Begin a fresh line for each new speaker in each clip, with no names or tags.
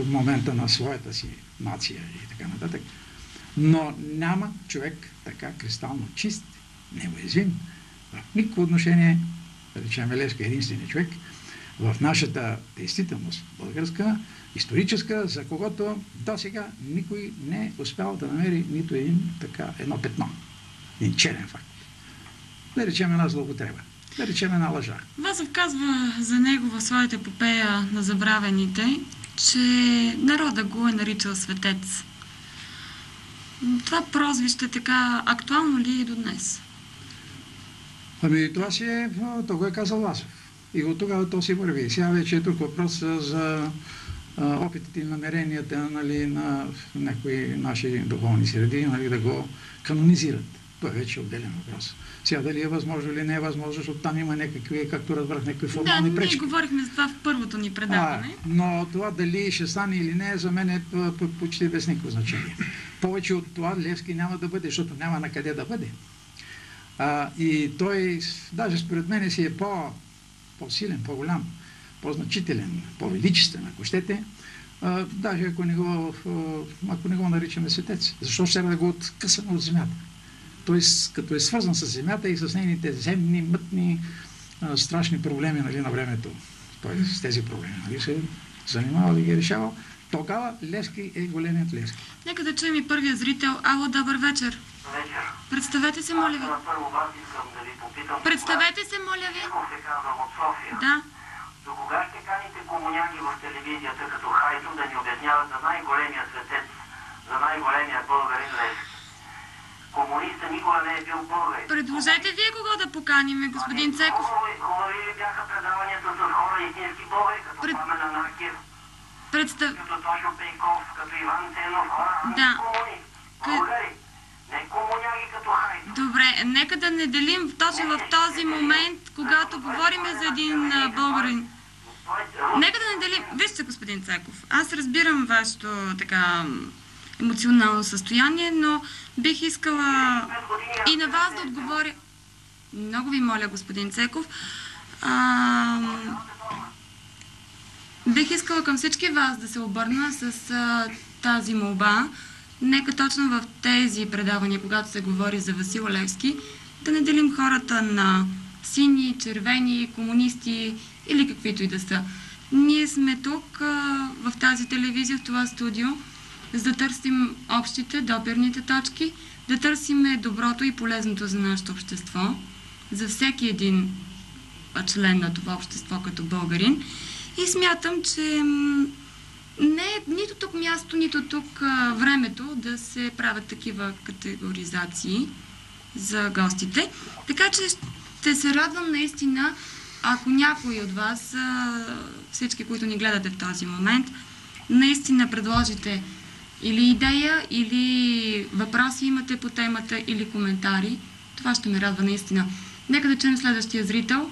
в момента на своята си нация и така нататък. Но няма човек така кристално чист, неуязвим в никакво отношение, да речем Левски е единственият човек, в нашата действителност българска, историческа, за когото до сега никой не е успял да намери нито едно петно, един черен факт. Да речем една злоупотреба, да речем една лъжа.
Вазов казва за него в своята епопея на забравените, че народа го е наричал светец. Това прозвище така актуално ли е и до днес?
Ами това си е, то го е казал Вазов. И от тогава то си върви. Сега вече е тук въпрос за опитите и намеренията, нали, на някои наши духовни среди, нали, да го канонизират. Това е вече отделен въпрос. Сега дали е възможно или не е възможно, защото там има някакви, както разбрах, някакви формални пречки.
Да, ние говорихме за това в първото ни предаване.
Но това дали ще стане или не, за мен е почти без никакво значение. Повече от това Левски няма да бъде, защото няма на къде да бъде. И той, даже според мен си е по-силен, по-голям, по-значителен, по-величествен, ако щете, даже ако не го наричаме светец. Защо ще да го откъсаме от земята? Той като е свързан с земята и с нейните земни, мътни, страшни проблеми, нали, на времето. Той с тези проблеми, нали, се занимава да ги решава. Тогава Левски е големият Левски.
Нека да чуем и първия зрител. Ало, добър вечер.
Вечер.
Представете се, моля ви.
Първо вас искам да ви попитам.
Представете се, моля ви.
Се казвам от София.
Да.
До кога ще каните комуняги в телевизията като Хайто да ни обясняват за най-големия светец, за най-големия българин Левски? Комуниста никога не е бил българин.
Предложете вие кого да поканиме, господин Цеков.
Хубави ли бяха предаванията с хора истински българи, като Пламен Анакиев, като Тошо Пейков, като Иван Ценов, хора,
да.
Комунист, българи. Не комуняги като Хайто.
Добре, нека да не делим точно в този момент, когато говорим за един българин. Нека да не делим. Вижте, господин Цеков, аз разбирам вашето така емоционално състояние, но бих искала и на вас да отговоря. Много ви моля, господин Цеков. Бих искала към всички вас да се обърна с тази молба. Нека точно в тези предавания, когато се говори за Васил Левски, да не делим хората на сини, червени, комунисти или каквито и да са. Ние сме тук в тази телевизия, в това студио, за да търсим общите, допирните точки, да търсиме доброто и полезното за нашето общество, за всеки един член на това общество като българин. И смятам, че не е нито тук място, нито тук времето да се правят такива категоризации за гостите. Така че ще се радвам наистина, ако някой от вас, всички, които ни гледате в този момент, наистина предложите или идея, или въпроси имате по темата, или коментари. Това ще ме радва наистина. Нека да чуем следващия зрител.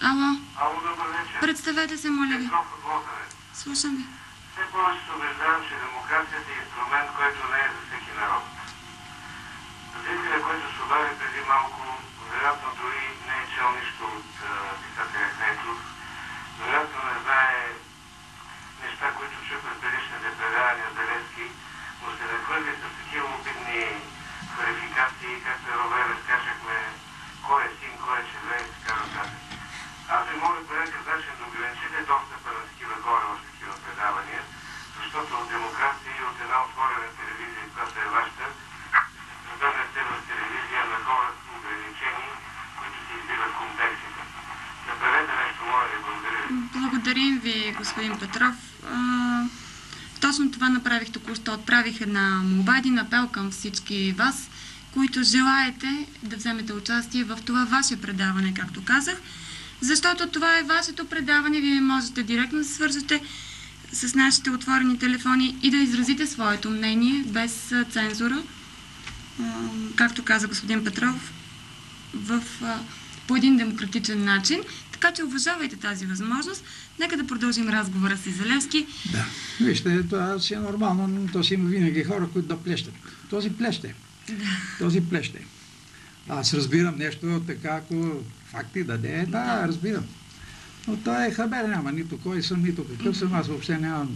Ало?
Ало, добър вечер.
Представете се, моля ви. Слушам ви.
Все повече се убеждавам, че демокрацията е инструмент, който не е за всеки народ. Зрителя, който се обади преди малко, вероятно дори не е чел нищо от писателя Кнетлов, вероятно не знае неща, които чу през предишните предавания за Левски, но се нахвърли с такива обидни квалификации, както Рове разкажахме, кой е син, кой е червен и така нататък. Аз ви моля по някакъв начин да ограничите достъпа на такива хора в такива предавания, защото от демокрация и от една отворена телевизия, която е вашата, се създадете в телевизия на хора ограничени, които си избиват контекстите. Направете нещо, моля ви, благодаря ви.
Благодарим ви, господин Петров. Точно това направих току-що. Отправих една молба, един апел към всички вас, които желаете да вземете участие в това ваше предаване, както казах. Защото това е вашето предаване, вие можете директно да се свържете с нашите отворени телефони и да изразите своето мнение без цензура, както каза господин Петров, по един демократичен начин. Така че уважавайте тази възможност. Нека да продължим разговора си за Левски.
Да, вижте, това си е нормално, но то си има винаги хора, които да плещат. Този плеще.
Да.
Този плеще. Аз разбирам нещо така, ако факти даде, да, разбирам. Но той е хабер, няма нито кой съм, нито какъв съм. Аз въобще нямам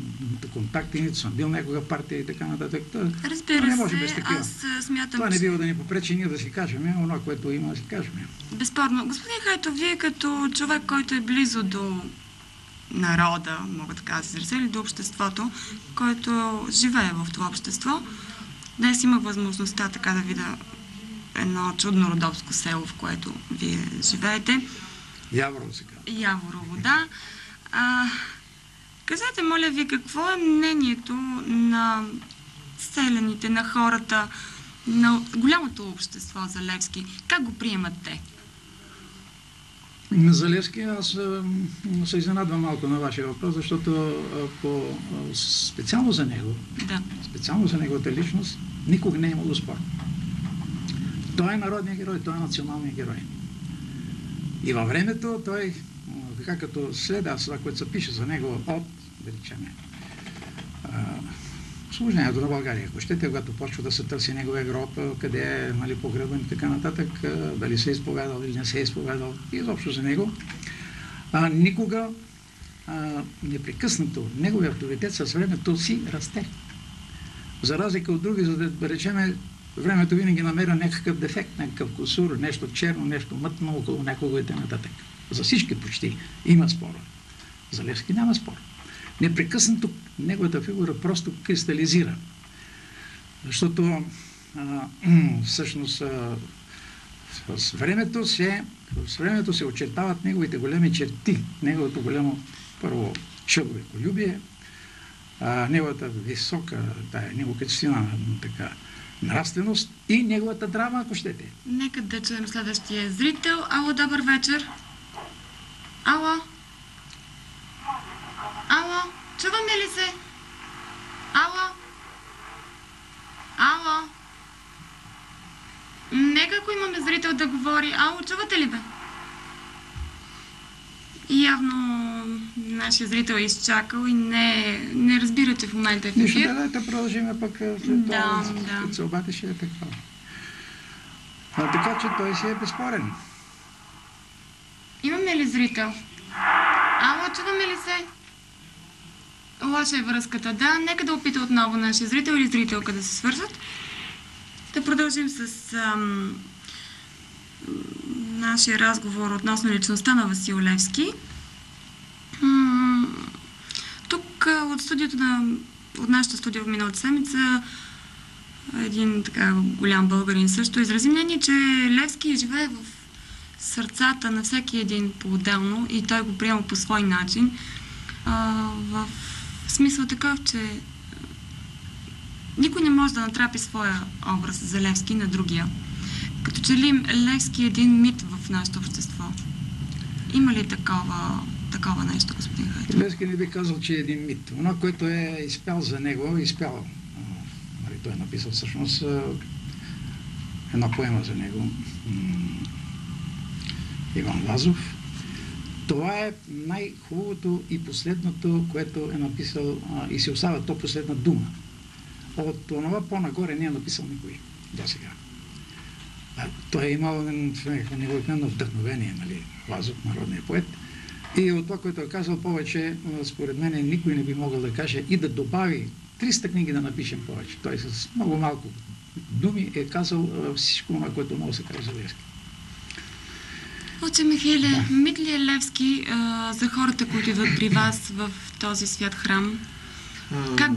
контакти, нито съм бил някога партия и така нататък.
Разбира
не може
се,
без такива.
аз смятам,
Това не бива да ни попречи ние да си кажем, онова, което има да си кажем.
Безспорно. Господин Хайтов, вие като човек, който е близо до народа, мога така да се изразя, или до обществото, който живее в това общество, днес имах възможността така да видя едно чудно родопско село, в което вие живеете.
Яворово се казва.
Яворово, да. Кажете, моля ви, какво е мнението на селяните, на хората, на голямото общество за Левски? Как го приемат те?
За Левски аз се изненадвам малко на вашия въпрос, защото специално за него, специално за неговата личност, никога не е имало спор. Той е народният герой, той е националният герой. И във времето той, така като следа това, което се пише за него от, да речеме, освобождението на България, ако щете, когато почва да се търси неговия гроб, къде е, нали, погребан и така нататък, дали се е изповядал или не се е изповядал, и изобщо за него, никога непрекъснато неговия авторитет с времето си расте. За разлика от други, за да речеме, времето винаги намеря някакъв дефект, някакъв кусур, нещо черно, нещо мътно около някого и т.н. За всички почти има спор. За Левски няма спор. Непрекъснато неговата фигура просто кристализира. Защото всъщност с времето се очертават неговите големи черти, неговото голямо първо човеколюбие, неговата висока, негокачествена така нравственост и неговата драма, ако щете.
Нека да чуем следващия зрител. Ало, добър вечер. Ало? Ало? Чуваме ли се? Ало? Ало? Нека, ако имаме зрител да говори. Ало, чувате ли бе? Явно нашия зрител е изчакал и не разбира, че в момента е в
ефир.
ефир.
Да продължим пък след това. Като се обади, ще е така. Така че той си е безспорен.
Имаме ли зрител? Ало, чуваме ли се? Лоша е връзката. Да, нека да опита отново нашия зрител или зрителка да се свързват. Да продължим с нашия разговор относно личността на Васил Левски. Тук от нашата студия в миналата седмица един така голям българин също изрази мнение, че Левски живее в сърцата на всеки един по-отделно и той го приема по свой начин. В смисъл такъв, че никой не може да натрапи своя образ за Левски на другия. Като че ли Левски е един мит в нашето общество? Има ли такова нещо, господин Хайтов?
Левски не би казал, че е един мит. Това, което е изпял за него, изпял. Той е написал всъщност една поема за него. Иван Вазов. Това е най-хубавото и последното, което е написал и се остава то последна дума. От това по-нагоре не е написал никой до сега. Той е имал необикновено вдъхновение, нали, Вазов, народният поет. И от това, което е казал повече, според мен никой не би могъл да каже и да добави 300 книги да напишем повече. Той с много малко думи е казал всичко това, което може да се каже за Левски.
Отче Михайле, мит ли е Левски за хората, които идват при вас в този свят храм? Как